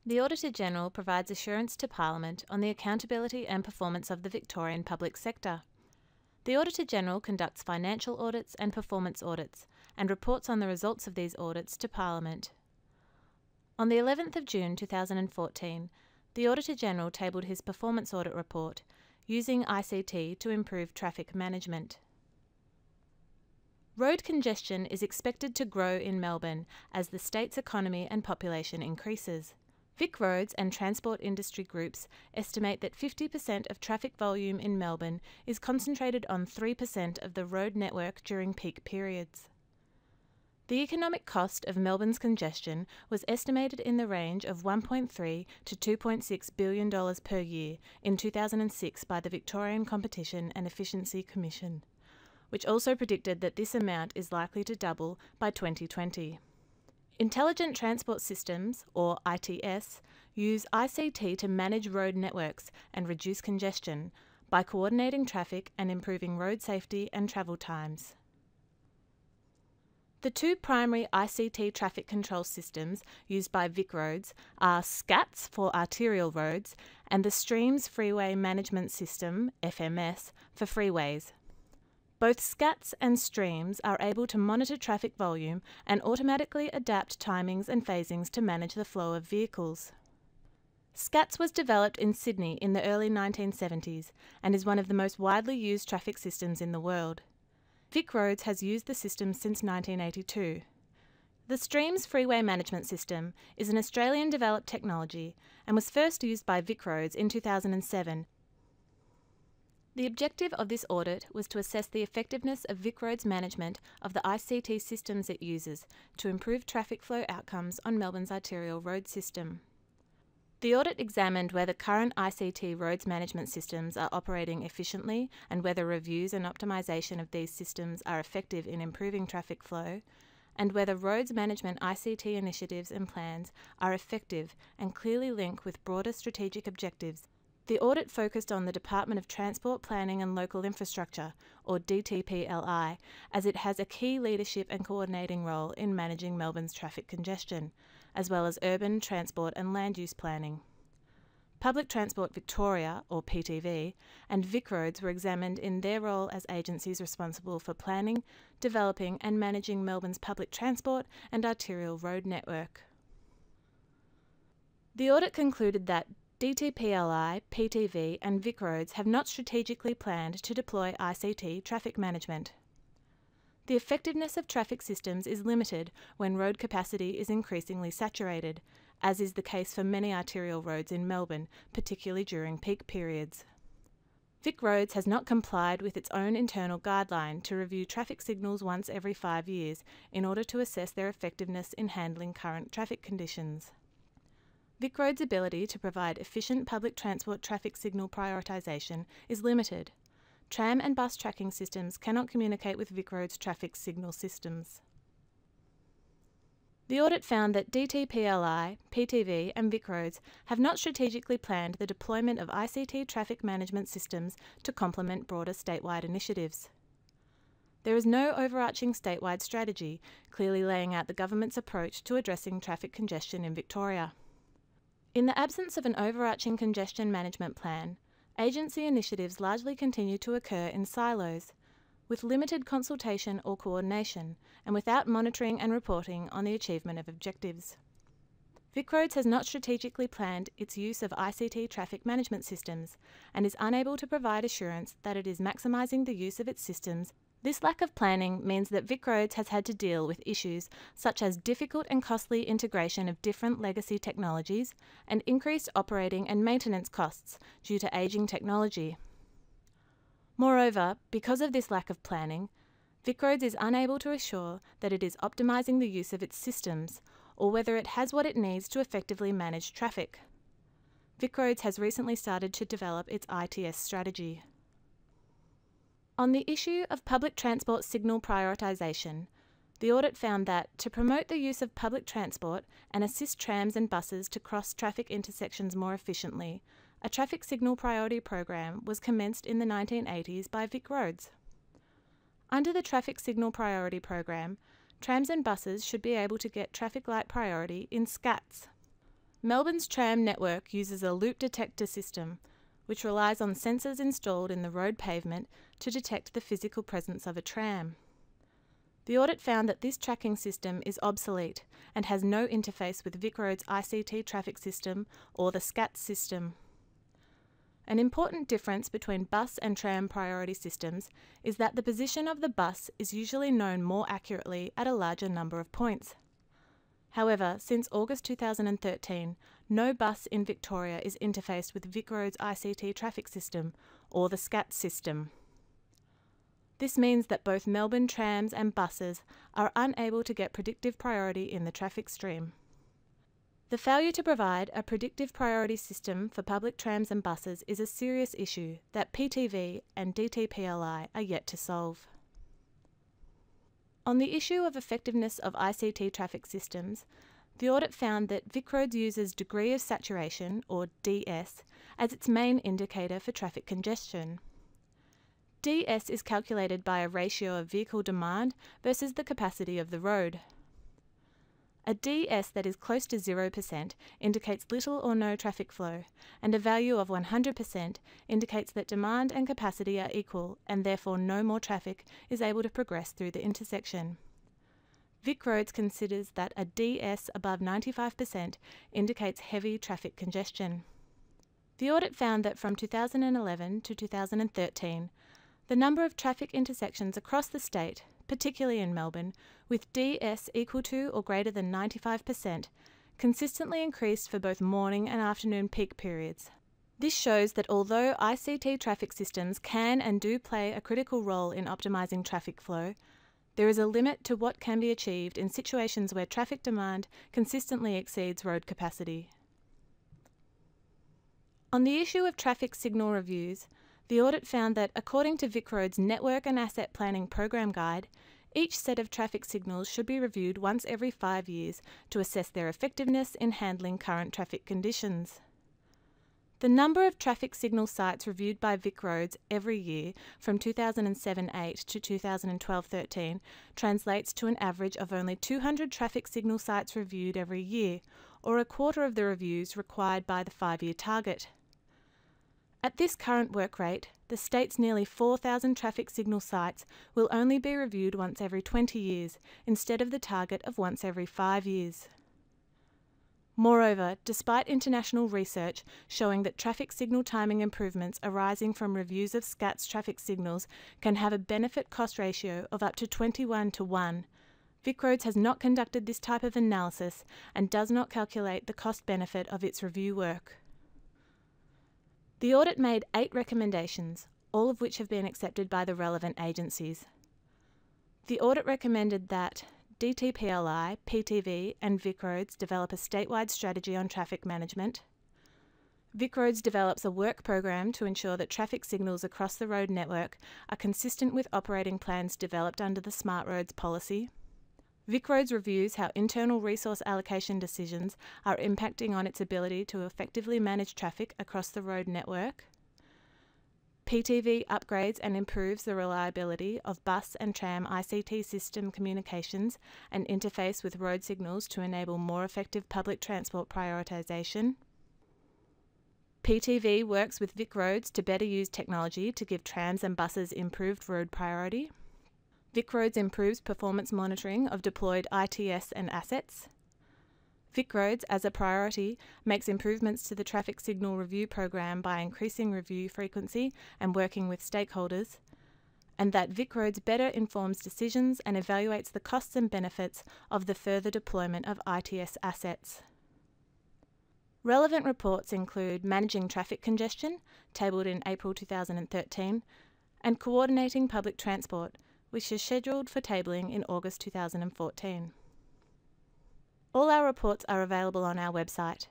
The Auditor-General provides assurance to Parliament on the accountability and performance of the Victorian public sector. The Auditor-General conducts financial audits and performance audits and reports on the results of these audits to Parliament. On the 11th of June 2014, the Auditor-General tabled his performance audit report, Using ICT to Improve Traffic Management. Road congestion is expected to grow in Melbourne as the state's economy and population increases. VicRoads and transport industry groups estimate that 50% of traffic volume in Melbourne is concentrated on 3% of the road network during peak periods. The economic cost of Melbourne's congestion was estimated in the range of $1.3 to $2.6 billion per year in 2006 by the Victorian Competition and Efficiency Commission, which also predicted that this amount is likely to double by 2020. Intelligent Transport Systems, or ITS, use ICT to manage road networks and reduce congestion by coordinating traffic and improving road safety and travel times. The two primary ICT traffic control systems used by VicRoads are SCATS for arterial roads and the Streams Freeway Management System, FMS, for freeways. Both SCATS and Streams are able to monitor traffic volume and automatically adapt timings and phasings to manage the flow of vehicles. SCATS was developed in Sydney in the early 1970s and is one of the most widely used traffic systems in the world. VicRoads has used the system since 1982. The Streams Freeway Management System is an Australian-developed technology and was first used by VicRoads in 2007. The objective of this audit was to assess the effectiveness of VicRoads' management of the ICT systems it uses to improve traffic flow outcomes on Melbourne's arterial road system. The audit examined whether current ICT roads management systems are operating efficiently and whether reviews and optimisation of these systems are effective in improving traffic flow, and whether roads management ICT initiatives and plans are effective and clearly link with broader strategic objectives. The audit focused on the Department of Transport Planning and Local Infrastructure, or DTPLI, as it has a key leadership and coordinating role in managing Melbourne's traffic congestion, as well as urban, transport and land use planning. Public Transport Victoria, or PTV, and VicRoads were examined in their role as agencies responsible for planning, developing and managing Melbourne's public transport and arterial road network. The audit concluded that DTPLI, PTV and VicRoads have not strategically planned to deploy ICT traffic management. The effectiveness of traffic systems is limited when road capacity is increasingly saturated, as is the case for many arterial roads in Melbourne, particularly during peak periods. VicRoads has not complied with its own internal guideline to review traffic signals once every 5 years in order to assess their effectiveness in handling current traffic conditions. VicRoads' ability to provide efficient public transport traffic signal prioritisation is limited. Tram and bus tracking systems cannot communicate with VicRoads' traffic signal systems. The audit found that DTPLI, PTV and VicRoads have not strategically planned the deployment of ICT traffic management systems to complement broader statewide initiatives. There is no overarching statewide strategy clearly laying out the government's approach to addressing traffic congestion in Victoria. In the absence of an overarching congestion management plan, agency initiatives largely continue to occur in silos, with limited consultation or coordination, and without monitoring and reporting on the achievement of objectives. VicRoads has not strategically planned its use of ICT traffic management systems and is unable to provide assurance that it is maximising the use of its systems. This lack of planning means that VicRoads has had to deal with issues such as difficult and costly integration of different legacy technologies and increased operating and maintenance costs due to ageing technology. Moreover, because of this lack of planning, VicRoads is unable to assure that it is optimising the use of its systems or whether it has what it needs to effectively manage traffic. VicRoads has recently started to develop its ITS strategy. On the issue of public transport signal prioritisation, the audit found that, to promote the use of public transport and assist trams and buses to cross traffic intersections more efficiently, a traffic signal priority program was commenced in the 1980s by VicRoads. Under the traffic signal priority program, trams and buses should be able to get traffic light priority in SCATS. Melbourne's tram network uses a loop detector system, which relies on sensors installed in the road pavement to detect the physical presence of a tram. The audit found that this tracking system is obsolete and has no interface with VicRoads' ICT traffic system or the SCATS system. An important difference between bus and tram priority systems is that the position of the bus is usually known more accurately at a larger number of points. However, since August 2013, no bus in Victoria is interfaced with VicRoads' ICT traffic system or the SCATS system. This means that both Melbourne trams and buses are unable to get predictive priority in the traffic stream. The failure to provide a predictive priority system for public trams and buses is a serious issue that PTV and DTPLI are yet to solve. On the issue of effectiveness of ICT traffic systems, the audit found that VicRoads uses degree of saturation, or DS, as its main indicator for traffic congestion. DS is calculated by a ratio of vehicle demand versus the capacity of the road. A DS that is close to 0% indicates little or no traffic flow, and a value of 100% indicates that demand and capacity are equal and therefore no more traffic is able to progress through the intersection. VicRoads considers that a DS above 95% indicates heavy traffic congestion. The audit found that from 2011 to 2013, the number of traffic intersections across the state, particularly in Melbourne, with DS equal to or greater than 95%, consistently increased for both morning and afternoon peak periods. This shows that although ICT traffic systems can and do play a critical role in optimising traffic flow, there is a limit to what can be achieved in situations where traffic demand consistently exceeds road capacity. On the issue of traffic signal reviews, the audit found that according to VicRoads' Network and Asset Planning Program Guide, each set of traffic signals should be reviewed once every 5 years to assess their effectiveness in handling current traffic conditions. The number of traffic signal sites reviewed by VicRoads every year from 2007-8 to 2012-13 translates to an average of only 200 traffic signal sites reviewed every year, or a quarter of the reviews required by the 5-year target. At this current work rate, the state's nearly 4,000 traffic signal sites will only be reviewed once every 20 years, instead of the target of once every 5 years. Moreover, despite international research showing that traffic signal timing improvements arising from reviews of SCATS traffic signals can have a benefit-cost ratio of up to 21:1, VicRoads has not conducted this type of analysis and does not calculate the cost-benefit of its review work. The audit made 8 recommendations, all of which have been accepted by the relevant agencies. The audit recommended that DTPLI, PTV and VicRoads develop a statewide strategy on traffic management. VicRoads develops a work program to ensure that traffic signals across the road network are consistent with operating plans developed under the Smart Roads policy. VicRoads reviews how internal resource allocation decisions are impacting on its ability to effectively manage traffic across the road network. PTV upgrades and improves the reliability of bus and tram ICT system communications and interface with road signals to enable more effective public transport prioritisation. PTV works with VicRoads to better use technology to give trams and buses improved road priority. VicRoads improves performance monitoring of deployed ITS and assets. VicRoads, as a priority, makes improvements to the traffic signal review program by increasing review frequency and working with stakeholders, and that VicRoads better informs decisions and evaluates the costs and benefits of the further deployment of ITS assets. Relevant reports include Managing Traffic Congestion, tabled in April 2013, and Coordinating Public Transport, which is scheduled for tabling in August 2014. All our reports are available on our website.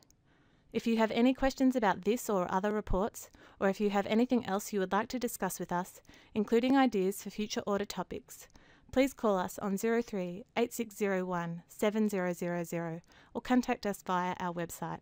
If you have any questions about this or other reports, or if you have anything else you would like to discuss with us, including ideas for future audit topics, please call us on 03 8601 7000 or contact us via our website.